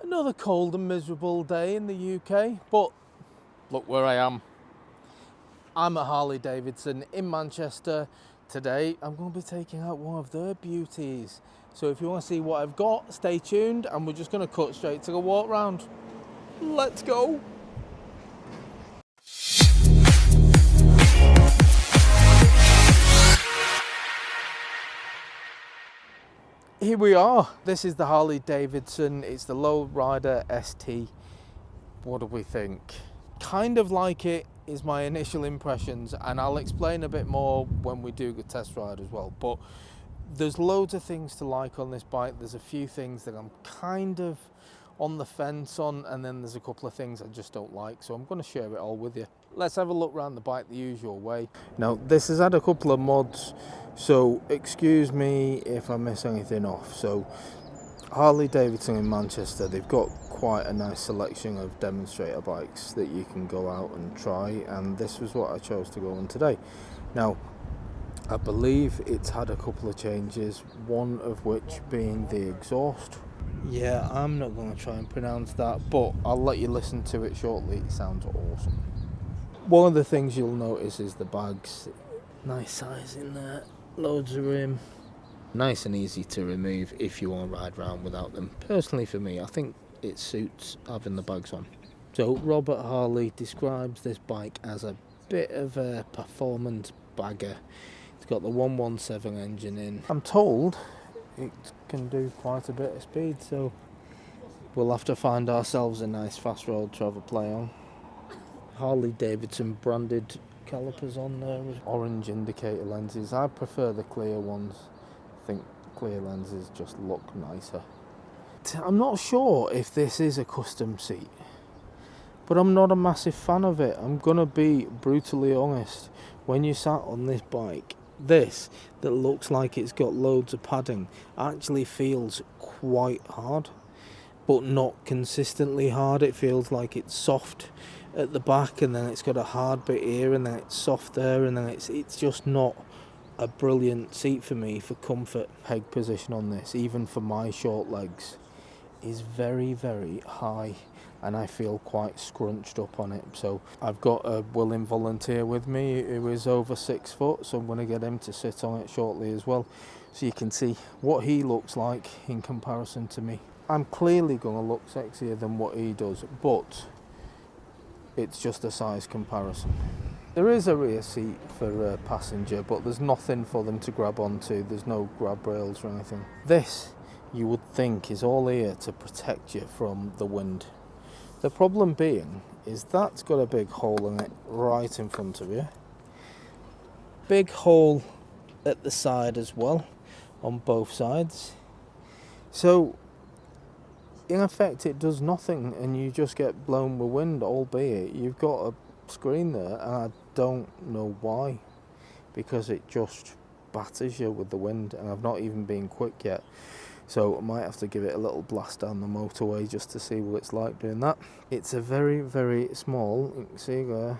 Another cold and miserable day in the UK, but look where I am. I'm at Harley Davidson in Manchester. Today I'm going to be taking out one of their beauties. So if you want to see what I've got, stay tuned and we're just going to cut straight to the walk round. Let's go. Here we are. This is the Harley Davidson. It's the Lowrider ST. What do we think? Kind of like it is my initial impressions, and I'll explain a bit more when we do the test ride as well. But there's loads of things to like on this bike. There's a few things that I'm kind of on the fence on, and then there's a couple of things I just don't like, so I'm going to share it all with you. Let's have a look around the bike the usual way. Now this has had a couple of mods, so excuse me if I miss anything off. So Harley Davidson in Manchester, they've got quite a nice selection of demonstrator bikes that you can go out and try, and this was what I chose to go on today. Now I believe it's had a couple of changes, one of which being the exhaust. Yeah, I'm not going to try and pronounce that, but I'll let you listen to it shortly. It sounds awesome. One of the things you'll notice is the bags. Nice size in there, loads of room. Nice and easy to remove if you want to ride around without them. Personally for me, I think it suits having the bags on. So Robert Harley describes this bike as a bit of a performance bagger. It's got the 117 engine in. I'm told it can do quite a bit of speed, so we'll have to find ourselves a nice fast road to have a play on. Harley Davidson branded calipers on there with orange indicator lenses. I prefer the clear ones. I think clear lenses just look nicer. I'm not sure if this is a custom seat, but I'm not a massive fan of it. I'm gonna be brutally honest. When you sat on this bike, this that looks like it's got loads of padding actually feels quite hard, but not consistently hard. It feels like it's soft at the back, and then it's got a hard bit here, and then it's soft there, and then it's just not a brilliant seat for me for comfort. Peg position on this, even for my short legs, is very, very high, and I feel quite scrunched up on it. So I've got a willing volunteer with me who is over 6 foot, so I'm going to get him to sit on it shortly as well, so you can see what he looks like in comparison to me. I'm clearly going to look sexier than what he does, but it's just a size comparison. There is a rear seat for a passenger, but there's nothing for them to grab onto. There's no grab rails or anything. This, you would think, is all here to protect you from the wind. The problem being is that's got a big hole in it right in front of you. Big hole at the side as well, on both sides. So in effect it does nothing and you just get blown with wind, albeit you've got a screen there, and I don't know why, because it just batters you with the wind, and I've not even been quick yet. So I might have to give it a little blast down the motorway just to see what it's like doing that. It's a very, very small, you can see there,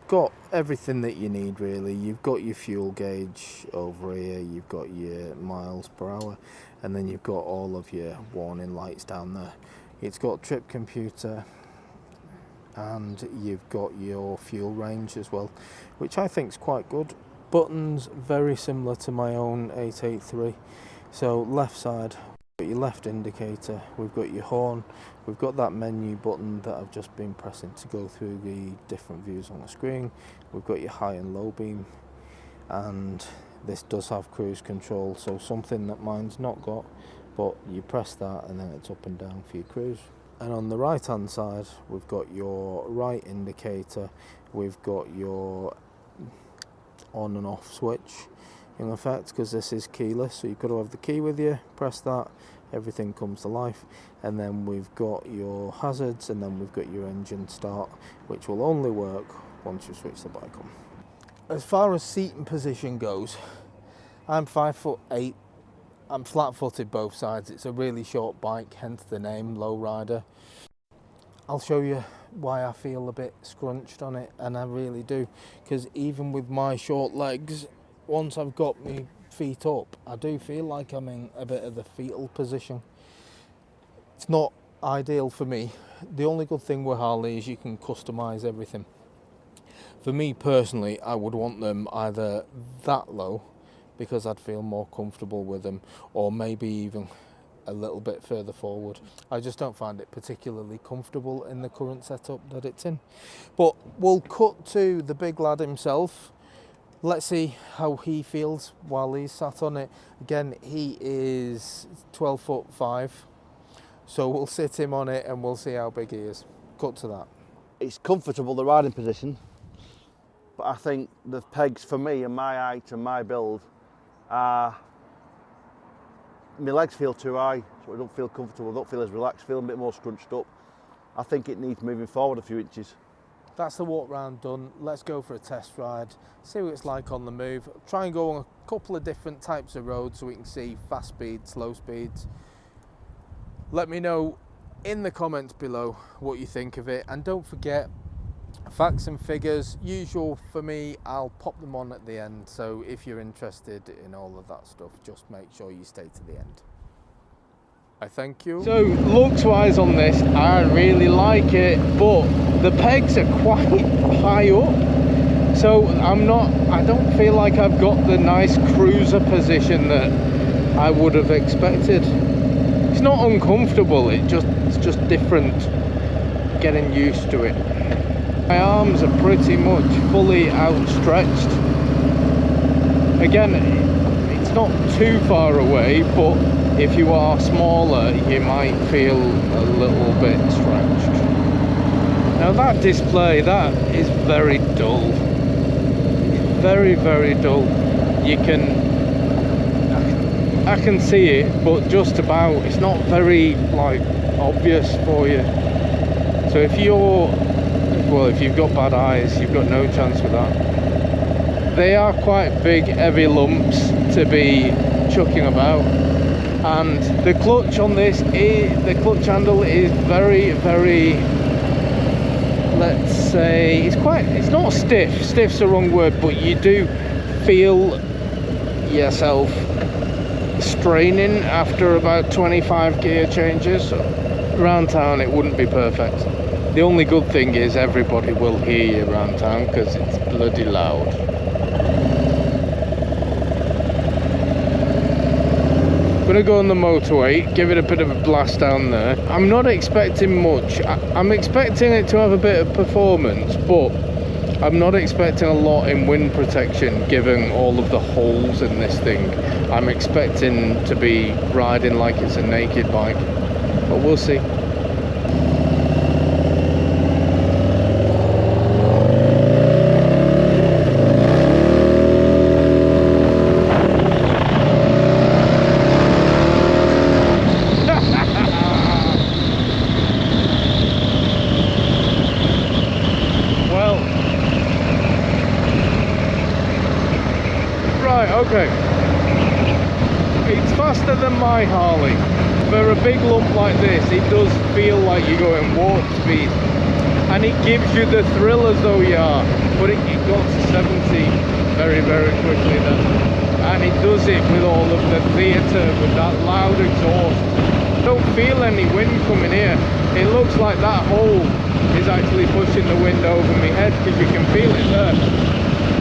got everything that you need really. You've got your fuel gauge over here, you've got your miles per hour, and then you've got all of your warning lights down there. It's got trip computer, and you've got your fuel range as well, which I think is quite good. Buttons very similar to my own 883. So left side, got your left indicator, we've got your horn, we've got that menu button that I've just been pressing to go through the different views on the screen. We've got your high and low beam, and this does have cruise control, so something that mine's not got, but you press that and then it's up and down for your cruise. And on the right hand side we've got your right indicator, we've got your on and off switch in effect, because this is keyless, so you've got to have the key with you, press that, everything comes to life. And then we've got your hazards, and then we've got your engine start, which will only work once you switch the bike on. As far as seating position goes, I'm 5'8". I'm flat-footed both sides. It's a really short bike, hence the name Lowrider. I'll show you why I feel a bit scrunched on it, and I really do, because even with my short legs, once I've got my feet up, I do feel like I'm in a bit of the fetal position. It's not ideal for me. The only good thing with Harley is you can customise everything. For me personally, I would want them either that low, because I'd feel more comfortable with them, or maybe even a little bit further forward. I just don't find it particularly comfortable in the current setup that it's in. But we'll cut to the big lad himself. Let's see how he feels while he's sat on it. Again, he is 12'5", so we'll sit him on it and we'll see how big he is. Cut to that. It's comfortable, the riding position, but I think the pegs for me and my height and my build are, my legs feel too high, so I don't feel comfortable, I don't feel as relaxed, feel a bit more scrunched up. I think it needs moving forward a few inches. That's the walk round done. Let's go for a test ride, see what it's like on the move. Try and go on a couple of different types of roads so we can see fast speeds, slow speeds. Let me know in the comments below what you think of it, and don't forget, facts and figures, usual for me, I'll pop them on at the end, so if you're interested in all of that stuff, just make sure you stay to the end. I thank you. So looks wise on this, I really like it, but the pegs are quite high up, so I don't feel like I've got the nice cruiser position that I would have expected. It's not uncomfortable, it's just different getting used to it. My arms are pretty much fully outstretched. Again, it's not too far away, but if you are smaller, you might feel a little bit stretched. Now that display, that is very dull. Very, very dull. I can see it, but just about. It's not very obvious for you. So if you've got bad eyes, you've got no chance with that. They are quite big, heavy lumps to be chucking about. And the clutch on this, the clutch handle is very, very, let's say, it's not stiff. Stiff's the wrong word, but you do feel yourself straining after about 25 gear changes. So around town it wouldn't be perfect. The only good thing is everybody will hear you around town because it's bloody loud. I'm gonna go on the motorway, give it a bit of a blast down there. I'm not expecting much. I'm expecting it to have a bit of performance, but I'm not expecting a lot in wind protection given all of the holes in this thing. I'm expecting to be riding like it's a naked bike, but we'll see. Okay, it's faster than my Harley. For a big lump like this, it does feel like you're going warp speed, and it gives you the thrill as though you are, but it got to 70 very, very quickly then, and it does it with all of the theatre, with that loud exhaust. Don't feel any wind coming here. It looks like that hole is actually pushing the wind over my head because you can feel it there.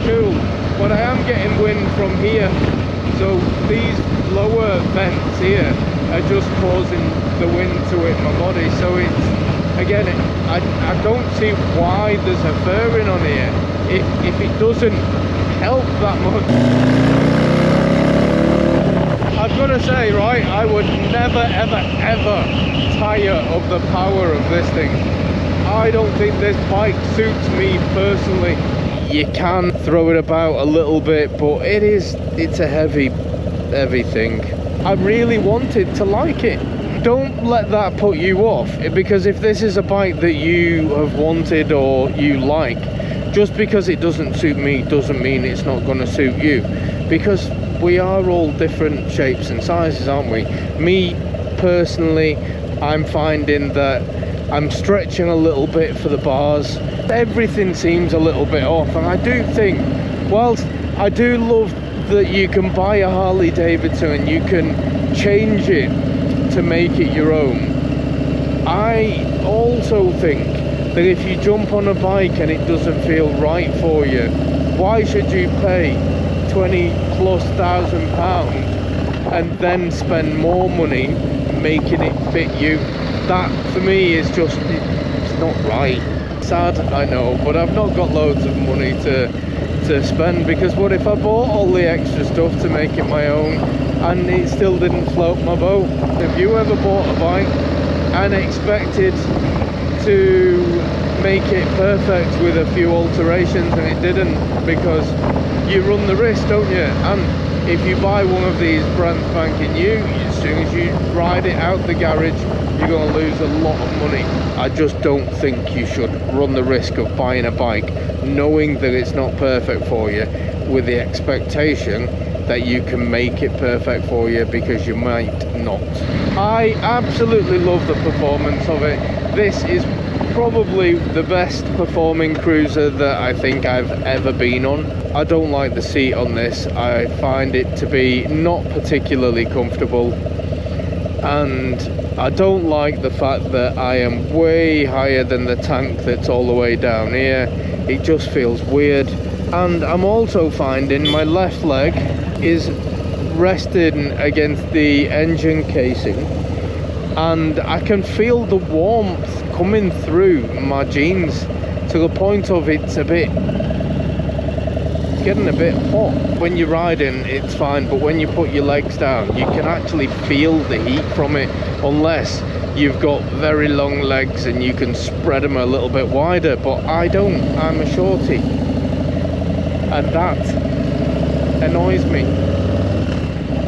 Cool. But I am getting wind from here, so these lower vents here are just causing the wind to hit my body. So it's, again, I don't see why there's a fairing on here if it doesn't help that much. I've got to say, right, I would never ever ever tire of the power of this thing. I don't think this bike suits me personally. You can throw it about a little bit, but it's a heavy thing. I really wanted to like it. Don't let that put you off, because if this is a bike that you have wanted or you like, just because it doesn't suit me doesn't mean it's not going to suit you, because we are all different shapes and sizes, aren't we? Me personally, I'm finding that I'm stretching a little bit for the bars. Everything seems a little bit off, and I do think, whilst I do love that you can buy a Harley Davidson and you can change it to make it your own, I also think that if you jump on a bike and it doesn't feel right for you, why should you pay 20+ thousand pounds and then spend more money making it fit you? That for me is just, it's not right. Sad, I know, but I've not got loads of money to spend, because what if I bought all the extra stuff to make it my own and it still didn't float my boat? Have you ever bought a bike and expected to make it perfect with a few alterations and it didn't? Because you run the risk, don't you? And if you buy one of these brand spanking new, as soon as you ride it out the garage, you're going to lose a lot of money. I just don't think you should run the risk of buying a bike knowing that it's not perfect for you, with the expectation that you can make it perfect for you, because you might not. I absolutely love the performance of it. This is probably the best performing cruiser that I think I've ever been on. I don't like the seat on this. I find it to be not particularly comfortable, and I don't like the fact that I am way higher than the tank that's all the way down here. It just feels weird. And I'm also finding my left leg is resting against the engine casing, and I can feel the warmth coming through my jeans to the point of it's getting a bit hot. When you're riding it's fine, but when you put your legs down you can actually feel the heat from it, unless you've got very long legs and you can spread them a little bit wider, but I don't. I'm a shorty, and that annoys me.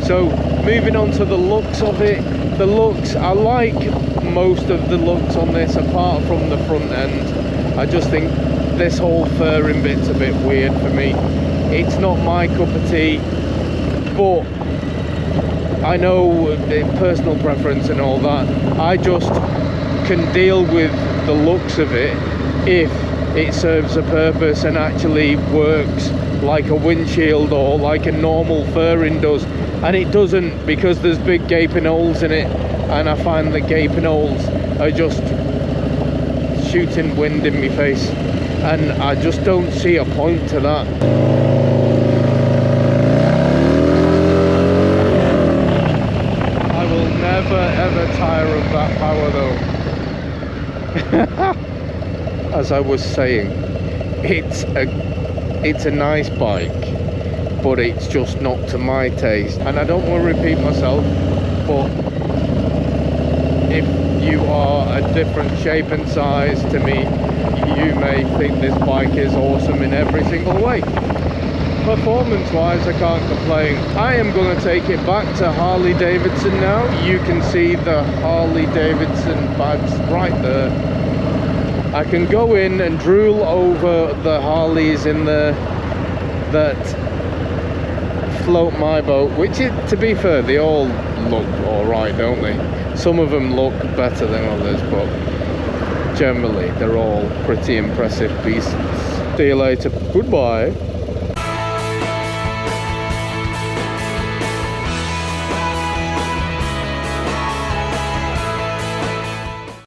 So moving on to the looks of it, the looks, I like most of the looks on this apart from the front end. I just think this whole furring bit's a bit weird for me. It's not my cup of tea, but I know personal preference and all that. I just can deal with the looks of it if it serves a purpose and actually works like a windshield or like a normal furring does. And it doesn't, because there's big gaping holes in it, and I find the gaping holes are just shooting wind in my face, and I just don't see a point to that. I will never ever tire of that power though. As I was saying, it's a nice bike, but it's just not to my taste. And I don't want to repeat myself, but if you are a different shape and size to me, you may think this bike is awesome in every single way. Performance wise, I can't complain. I am going to take it back to Harley Davidson now. You can see the Harley Davidson badge right there. I can go in and drool over the Harleys in there that float my boat, which is, to be fair, they all look alright, don't they? Some of them look better than others, but generally they're all pretty impressive beasts. See you later. Goodbye.